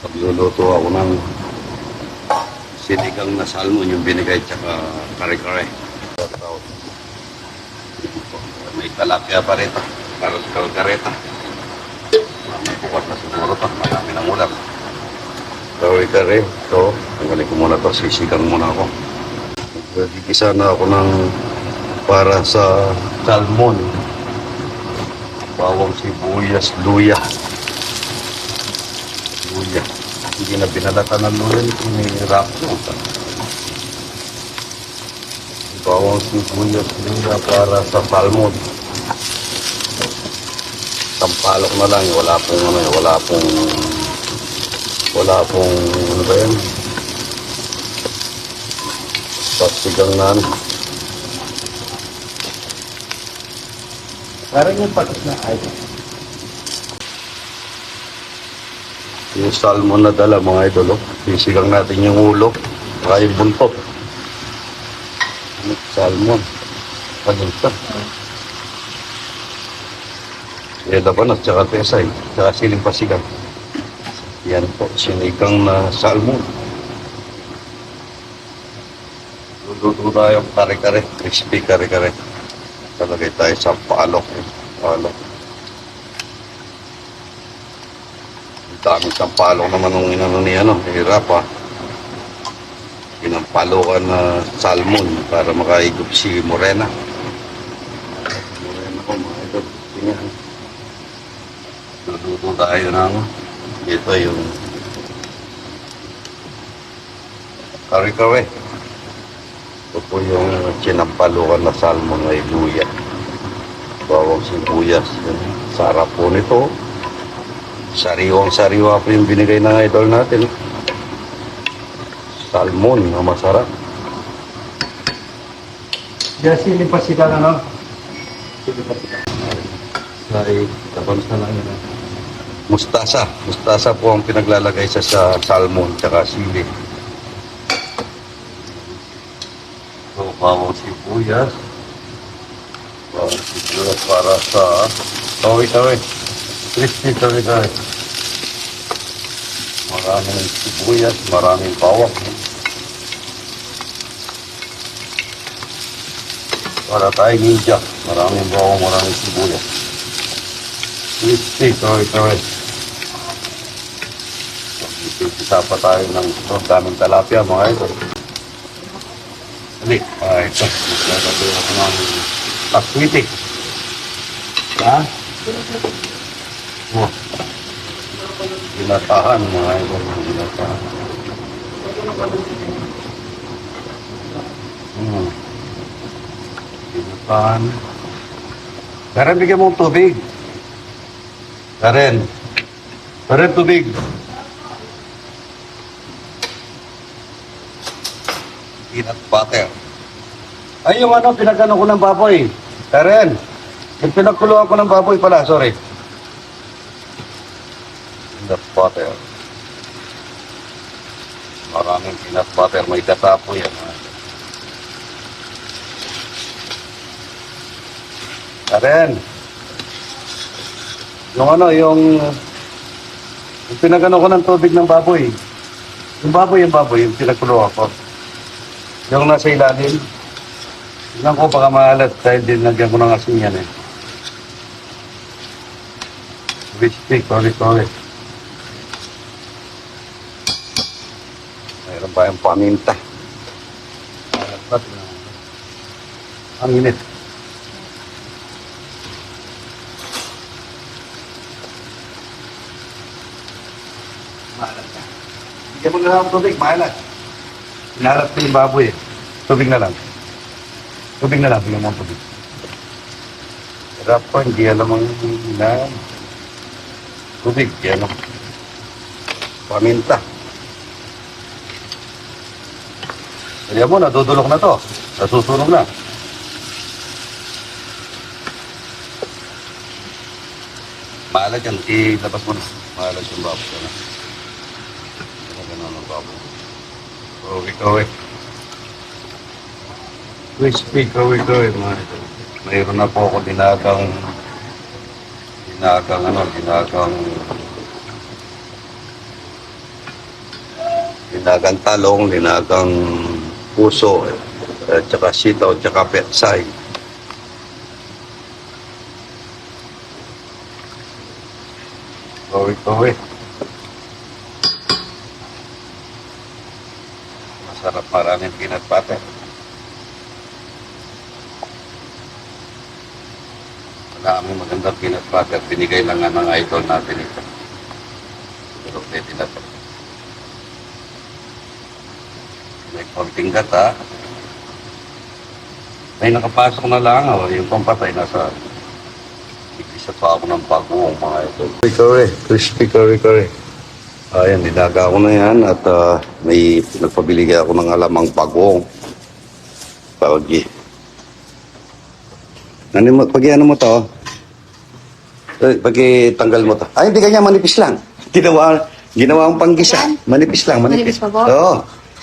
Pagluluto ako ng sinigang na salmon yung binigay tsaka kare-kare. May talapia pa rito. Kareta. May bukas na siguro to. Marami ng ulam. Kare-kare. So, tanggalin ko muna to. Sisigang muna ako. Nagigisa na ako ng para sa salmon. Bawang sibuyas, luya. Hindi na binalatan ng luya nito. May rap ko. Bawang sibuyas, luya para sa salmon. Sampalok na lang. Wala pong ano ba yan? Pasigang na ano. Parang yung patos na ay. Yung salmon na dala mga idol. Sisigang natin yung ulo. Saka yung buntot. Salmon. Paninta. Laban at saka pesay. Saka siling pasigang. Yan po. Sinigang na salmon. Luluto tayo kare-kare. Crispy kare-kare. Talagay tayo sa palok. Daming sampalok naman nung inano ni hirap pinampalokan na salmon para makaigop si Morena ko mga idol. Tingnan, luluto tayo ng ito yung kare-kare. Ito po yung sinampalokan na salmon may luya, bawang sibuyas. Sarap po nito. Sariwang-sariwa po yung binigay ng idol natin. Salmon na masarap. Sili pa sila ano? Sili pa sila. Tapos na lang yun. Mustasa. Mustasa po ang pinaglalagay sa salmon tsaka sili. So, bawang sibuyas. Bawang sibuyas para sa kaway-kaway. Crispy kare-kare. Maraming sibuyas, maraming bawang. Para tayo ninja. Maraming bawang, maraming sibuyas. Crispy kare-kare. Isa pa tayo ng daming talapia mga ito. Ito. Naglalagay ako ng paswitik. Ha? Ginatahan mga idol, ginatahan. Ginatahan. Karen, bigyan mo tubig. Karen, tubig. Peanut butter. Ay, yung pinagano ko ng baboy. Karen, yung pinagkulo ko ng baboy pala, sorry. Peanut butter. Maraming peanut butter. May tatapo yan. Karen. Yung pinagano ko ng tubig ng baboy. Yung baboy, yung pinagkulo ko. Yung nasa ilalim. Tingnan ko baka maalat dahil dinagyan ko ng asin yan eh. Crispy, kore-kore. Mayroon ba yung paminta? Ang init. Maalat na. Bigyan mo na lang tubig, maalat. Inalat ko yung baboy eh. Tubig na lang, bigyan mo ang tubig. Hirap po, hindi alam ang tubig, yan o. Paminta. Kaya mo, nadudulok na to. Nasusunog na. Maalat yan, ilabas mo na. Maalat yung baboy. Ganun ang baboy. Kaway-kaway. Crispy kaway-kaway mga ito. Mayroon na po ako dinagang linagang talong, linagang puso, at saka sitaw, at saka petsay. Kawit-kawit. Masarap, maraming peanut butter. Wala kami magandang peanut butter. Binigay lang nga ng idol natin ito. Pero pwede na ito. May konting gata. May nakapasok na lang. Oh. Yung pampatay nasa isa pa ako ng bagoong mga ito. Curry, crispy curry. Ayan, nilaga ko na yan at may nagpabili kaya ako ng alamang bagoong. Pagi. Pag ano mo to, pag tanggal mo to. Ay, hindi kanya manipis lang. Ginawa ang panggisa. Manipis lang, manipis. Manipis pa po? Oo.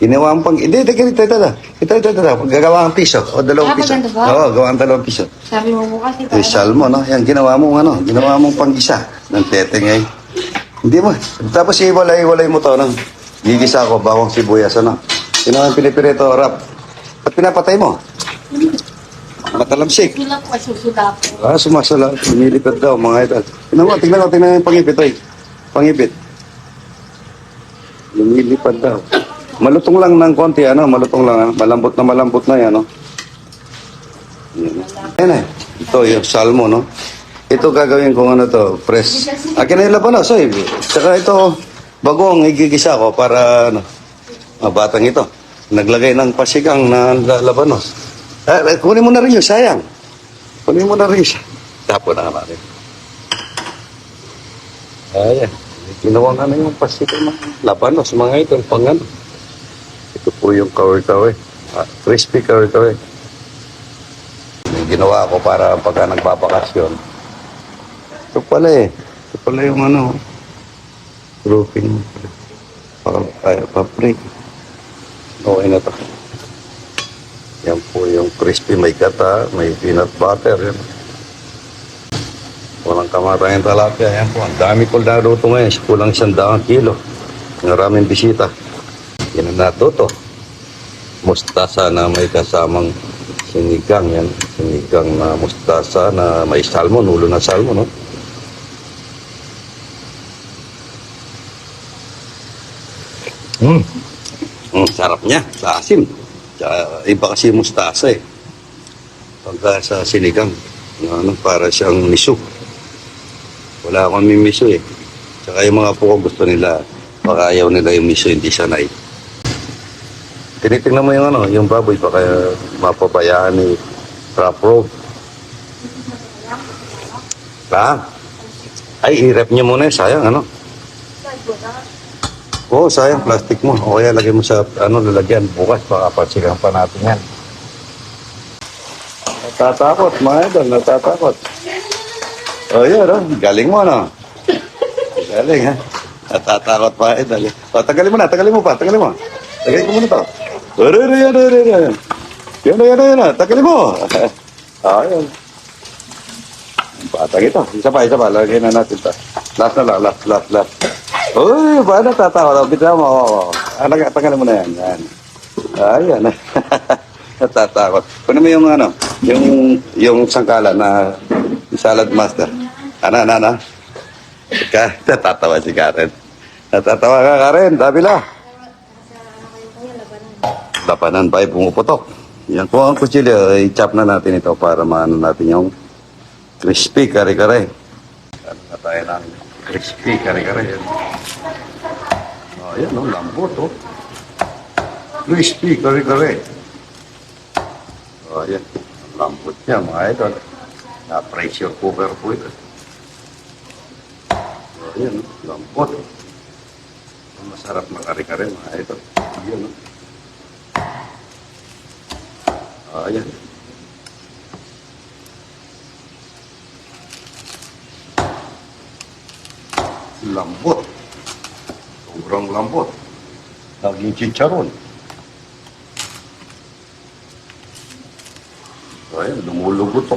Ginawa ang hindi, ito. Gagawa ang piso. O, 2 piso. ganito ba? Oo, gawa ang 2 piso. Sabi mo bukas, di ba? Yung salmo, no? Yan, ginawa mong panggisa ng tetengay. Hindi mo. Tapos iwalay mo to, no? Gigisa ko, bawang sibuyas, ano? Ginawa ang pinipirito, rap. At pinapatay mo. Matalamsik. Sulap ko, susuda ko. Sumasala. Lumilipad daw, mga idol. Tingnan mo yung pangipit, oy. Pangipit. Lumilipad daw. Malutong lang ng konti, ano? Malutong lang, ano? Malambot na yan, no? Yan eh. Ito, yung salmo, no? Ito gagawin kong ano to, press. Akin na yung labanos, oy. Saka ito, bagong igigisa ko para, ano, batang ito. Naglagay ng pasigang na labanos. Kunin mo na rin yun, sayang. Kunin mo na rin siya. Tapo na natin. Ayan. Ginawa nga na yung pasigang ng labanos, mga ito, pang ano. Ito po yung kawi-kawi. Crispy kawi-kawi. Ginawa ko para pagka nagbabakasyon. Ito pala yung ano. Grouping. Paprik. Okay na to. Yan po yung crispy. May gata, may peanut butter. Yan. Walang kamatayang talapia. Yan po. Ang dami ko naluto ngayon. Kulang 100 kilo. Maraming bisita. Yan ang natuto. Mustasa na may kasamang sinigang. Yan. Sinigang na mustasa na may salmon. Ulo na salmon, no? Sarap niya. Sa asim. Iba kasi yung mustasa eh. Pagka sa sinigang. Ano, para siyang miso. Wala akong miso eh. Tsaka yung mga puko gusto nila. Baka ayaw nila yung miso, hindi sanay. Tinitingnan mo yung ano, yung baboy, baka mapabayaan ni Rapro. Ay, i-rep niyo muna, sayang, ano? Oo, sayang, plastic mo. O kaya lagay mo sa, lalagyan, bukas, baka pasigang pa natin yan. Natatakot, mga idol, natatakot. O, yun, galing mo, no? Galing, ha? Natatakot pa, idol. O, tagalin mo na, tagalin mo. Tagalin ko muna to. Yan. Tagalin mo. Ayun. Batang ito. Isa pa. Lagay na natin ito. Last na lang. Last. Uy, paano tatawa? Bitaw mo. Tagalin mo na yan. Yan. Ayan. Natatakot. Kunin mo yung ano, yung sangkala na salad master. Ano? Natatawa si Karen. Natatawa ka, Karen. Tabila. Lapanan pa ay pumuputok. Yan po ang kutsilyo. I-chop na natin ito para maano natin yung crispy kare-kare. Ano na tayo ng crispy kare-kare. Ayan, lambot, crispy kare-kare. Ayan, lambot niya, mga idol. Na-pressure cooker po ito. Ayan, lambot. Masarap na kare-kare, mga idol. Ayan, ayan. Lambot. Sobrang lambot. Naging chicharon. Ayan, lumulugot.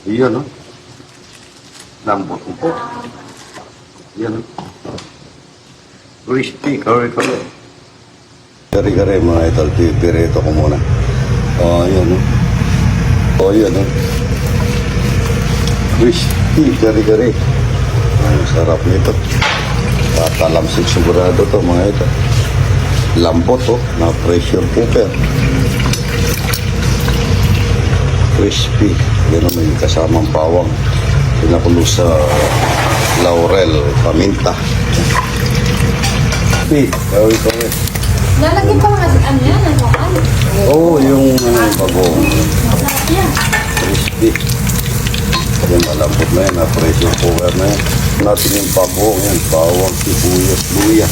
Iyan, no? Lambot po. Iyan, no? Crispy, kare-kare. Kare-kare mga idol, pipirito ko muna. Oh, yan o. Oh, yan o. Crispy, kare-kare. Ang sarap nito. Tatalamsik sigurado to mga idol. Lambot to, na pressure cooker. Crispy. Yan o, may kasamang bawang. Pinakulo sa laurel, paminta. Crispy, kare-kare. Lalagyan pa nga ano yan, ano kan? Oo, yung bagong Masarap yan. crispy. Yung malambot na yan, na pressure cooker na yan. Natin yung bagong yan, bawang, sibuyas, luya.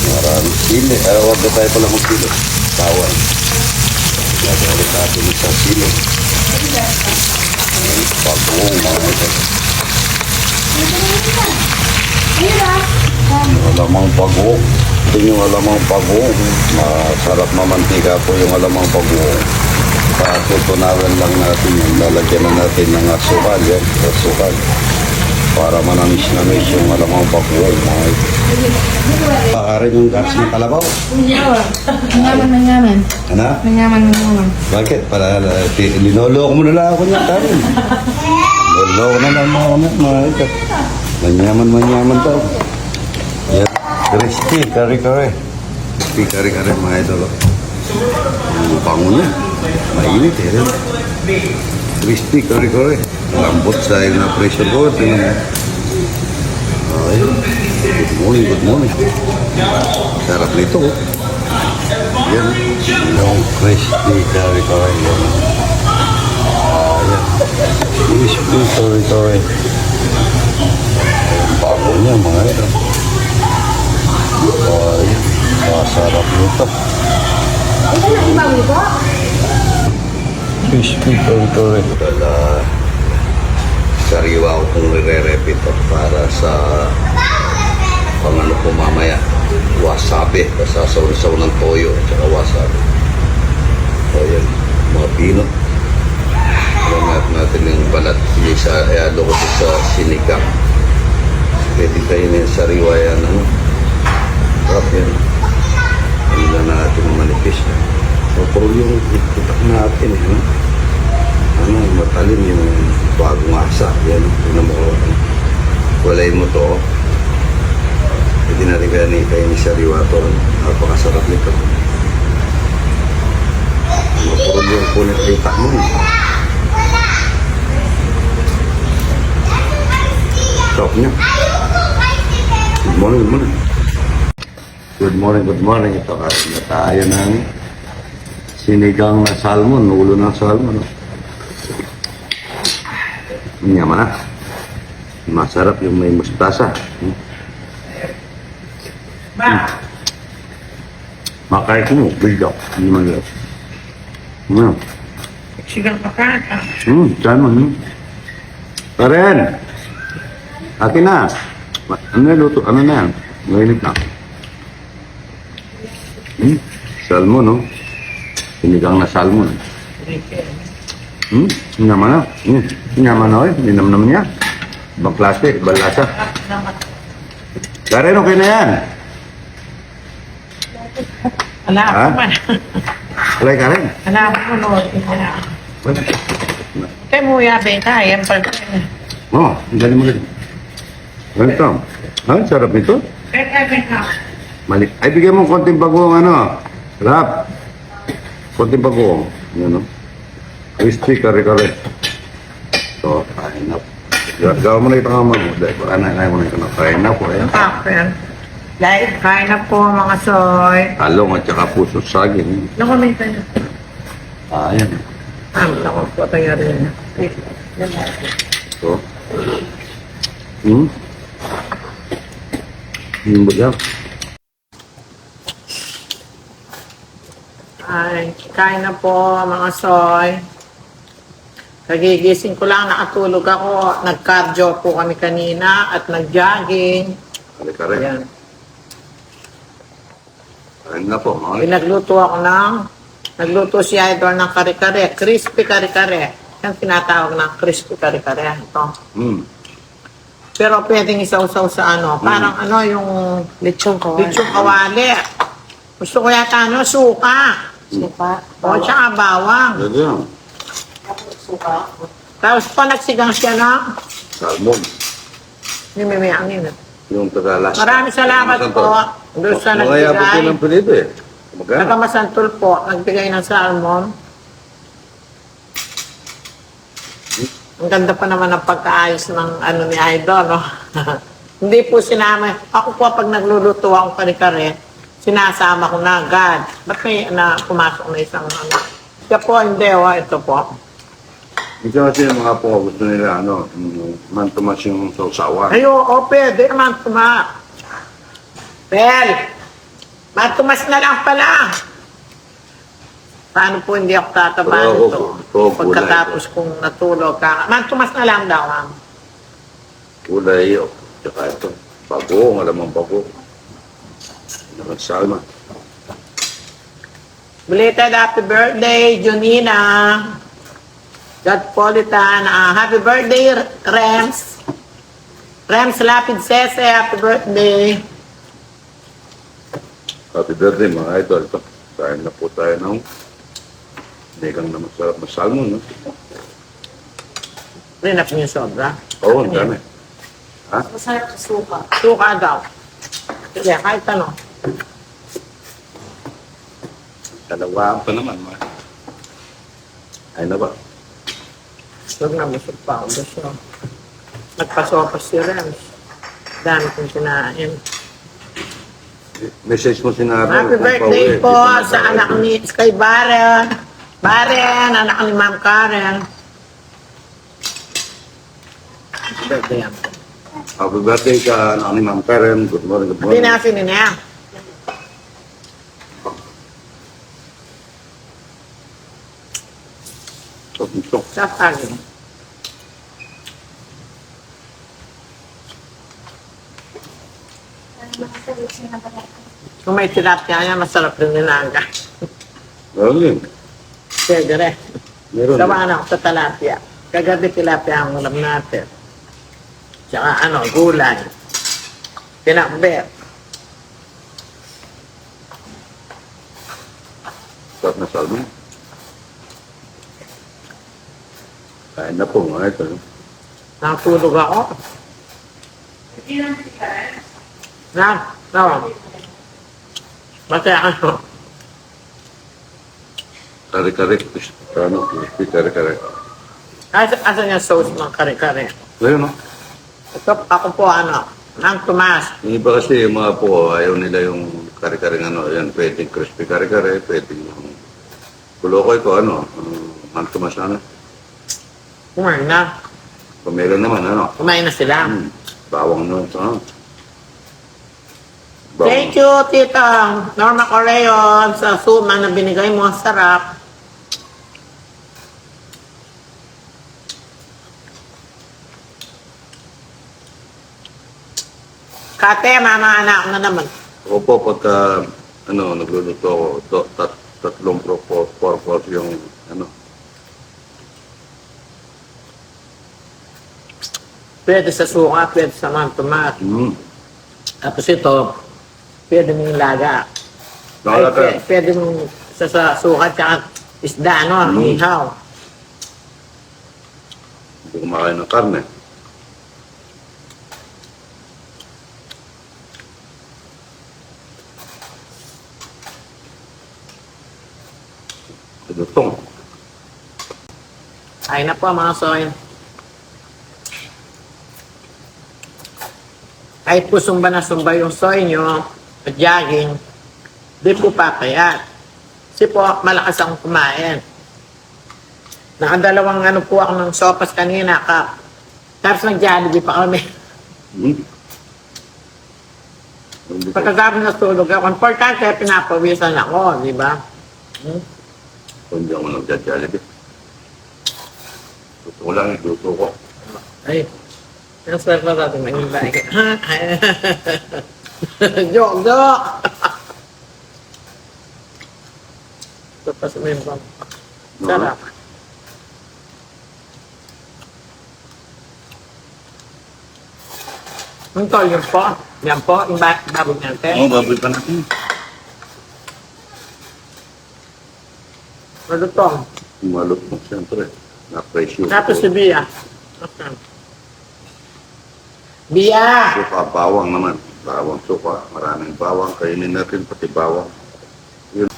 Maraming sili. Huwag na tayo pala mag-sili. Bawang. Lagawin natin sa sili. Bagong mga ito. Ayun ah. Yung alamang bagong. Ito yung alamang bagong. Masarap mamantika po yung alamang bagong. Patutunawan lang natin yun. Lalagyan na natin ng asukal. Yan, asukal. Para manamis-namis yung alamang bagong. Pakarin yung gas ng kalabaw. Manyaman. Ano? Manyaman. Bakit? Para linoloko mo na lang ako niyan tayo. Linoloko na lang ako mga ito. Manyaman daw. Yan. Crispy, kare-kare. Crispy, kare-kare mga ito. Ang bango niya. Mainit eh. Rin. Crispy, kare-kare. Lambot sa na pressure ko. Tingnan mo. Ayun. Good morning, good morning. Sarap nito. Yan. Yung crispy, kare-kare. Yan. Ayan. Crispy, kare-kare. Ang bago niya mga ito. Ayan. Masarap nito. Crispy, kare-kare. Kala sariwa ko kung nire-repeat para sa pangano po mamaya. Wasabi. Kasasaw-saw ng toyo at saka wasabi. Ayan. Mga pino. Alam natin yung balat. Hindi sa ayado ko sa sinigang. Pwede kayo na yung sariwa yan. Ano? Sarap yan. Ano na natin ang manipis. So, pero yung itak natin. Ano, matalim yung bagong asa. Yan. Ano mo. Walay mo to. Pwede natin kaya kayo ni sariwa to. Napakasarap nito. Mapurol yung punit itak mo. Sarap niya. Good morning, good morning. Good morning, good morning. Ito kasi na tayo ng sinigang na salmon, ulo ng salmon. Yaman na. Masarap yung may mustasa. Makain ko mo, bigla. Hindi man lang. Sigang makaka. Salmon. Karen! Akin na. Ano na luto? Ano na yan? Mainit na. Salmon, no? Sinigang na salmon. Naman na. Naman na, eh. Ninam-nam niya. Ibang klase, ibang lasa. Karen, okay na yan. Wala Ha? ako man. Alay, Karen. Wala ako manood. Kaya mo yabe tayo. Yan pa. Oh, ang galing mo rin. Welcome. Ha? Sarap nito. Kaya kaya ka. Malik. Ay, bigyan mo konting bagong ano. Rap. Konting bagong. Yan, no? Crispy, kare-kare. So, kain na. Gawin mo na itong amag mo. Dahil baka na mo na ito na. Kain na po. Ayan. Ayan. Live, kain na po mga soy. Talong at saka puso saging. Nakamay tayo. Ayan. Naku po tayo rin. So. Yung baga. Ay, kain na po mga soy. Kagigising ko lang, nakatulog ako. Nag-cardio po kami kanina at nag-jogging. Kare-kare. Ayan. Kain na po. Okay. Nagluto si Idol ng kare-kare. Crispy kare-kare. Yan tinatawag na crispy kare-kare. Ito. Pero pwedeng isawsaw sa ano, parang ano yung Lechong kawali. lechong kawali. Gusto ko yata ano, suka. Suka. O, tsaka bawang. Pwede yan. Tapos pa nagsigang siya na, Salmon. may angin. Yung tagalas. Maraming salamat po. Doon sa Mga yapo po nagbigay. ng pilido eh. Magkano? Nakamasantol po, nagbigay ng salmon. Ang ganda pa naman ng pagkaayos ng ano ni Idol, no? Hindi po sinama. Ako po pag nagluluto ako kare-kare, sinasama ko na agad. Ba't may pumasok na isang ano? Siya po, hindi, ito po. Ito kasi yung mga po gusto nila, mantumas yung sausawan. Ay, oo, pwede naman tuma. Well, matumas na lang pala. Paano po hindi ako tataba Oo, nito? oo, Pagkatapos kong natulog ka. Matumas na lang daw, ma'am. Kulay, tsaka ito. Bago, alam mong bago. Salma. Belated happy birthday, Junina. Godpolitan. Happy birthday, Rems. Rems Lapid Sese, happy birthday. Happy birthday mga idol. Ito, kain na po tayo ng negang na masarap na salmon. No? Rinap niyo sobra. Oo, ang dami. Ha? Masarap sa suka. Suka daw. Sige, kahit ano. Dalawaan pa naman. Ay na ba? Huwag na busog pa ako. Gusto. Nagpasopas si Rems. Dami kong kinain. Message mo si Naro. Happy birthday po sa anak ni kay Baren. Baren, anak ni Ma'am Karen. Happy birthday yan. Happy birthday ka, anak ni Ma'am Karen. Good morning, good Hindi morning. na sinin niya. Ito. Sa saging. Kung may tilapia niya, masarap rin nilaga. Meron din. Pwede rin. Meron din. Sawa na ako sa tilapia. Kagabi tilapia ang ulam natin. Tsaka ano, gulay. Pinakbet. Sarap na salmon. Kain na po mga ito. Nakatulog ako. No. Basta ano. Kare-kare. Crispy kare-kare. Asa niya sauce ng kare-kare. Ayun, no? Ito, ako po ano, ng Tomas. Yung iba kasi yung mga po, ayaw nila yung kare-kare ano. Yan, pwedeng crispy kare-kare, pwedeng yung kulokoy ko, mantumas na ano. Kumain na. Pamela naman, ano. Kumain na sila. Bawang nun, ano. Thank you, Tita Norma Correon, sa suma na binigay mo. Sarap. Kate, mama anak na naman. Opo, pagka, nagluluto ako, tatlong porpos yung, Pwede sa suka, pwede sa mantumat. Tapos ito, pwede mong laga. Nakalaga. Pwede mong sa suka tsaka isda, ihaw. Hindi kumakain ng karne. Lutong. Ay na po mga soy. Kahit po sumba na sumba yung soy nyo, jogging, di po papayat. Kasi po, malakas akong kumain. Nakadalawang po ako ng sopas kanina, tapos nag-jollibee pa kami. Pagkagabi na tulog ako, importante, pinapawisan ako, di ba? Hindi ako nagja-jollibee. Luto ko lang, luto ko. Ay, ang sarap na natin maging bahay. Joke! Ito pa sa membang. Sarap. Ang tol, yun po. Yan po, yung baboy natin. Oo, baboy pa natin. Malutong. Malot mo, siyempre. Na-pressure. Tapos si Bia. Okay. Bia! Suka, bawang naman. Bawang suka. Maraming bawang. Kainin natin pati bawang. Yun.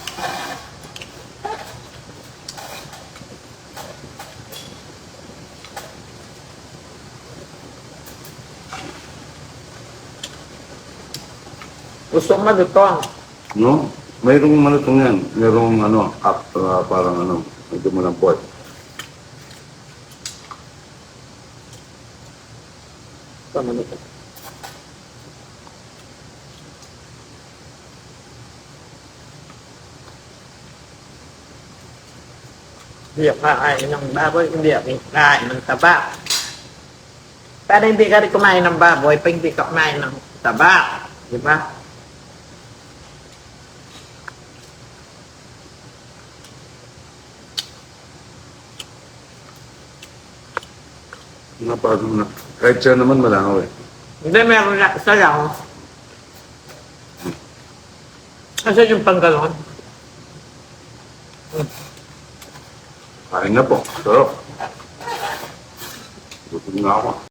Gusto mo malutong. No? Mayroong malutong yan. Mayroong parang medyo malampot. Ito, malutong. Hindi ako kakain ng baboy, hindi ako kakain ng taba. Pero hindi ka rin kumain ng baboy pag hindi ka kumain ng taba. Di ba? Parang na. Kahit siya naman malangaw eh. Hindi, meron na isa lang. Kasi yung panggalon. Kain na po. Sarap. Gutom na ako.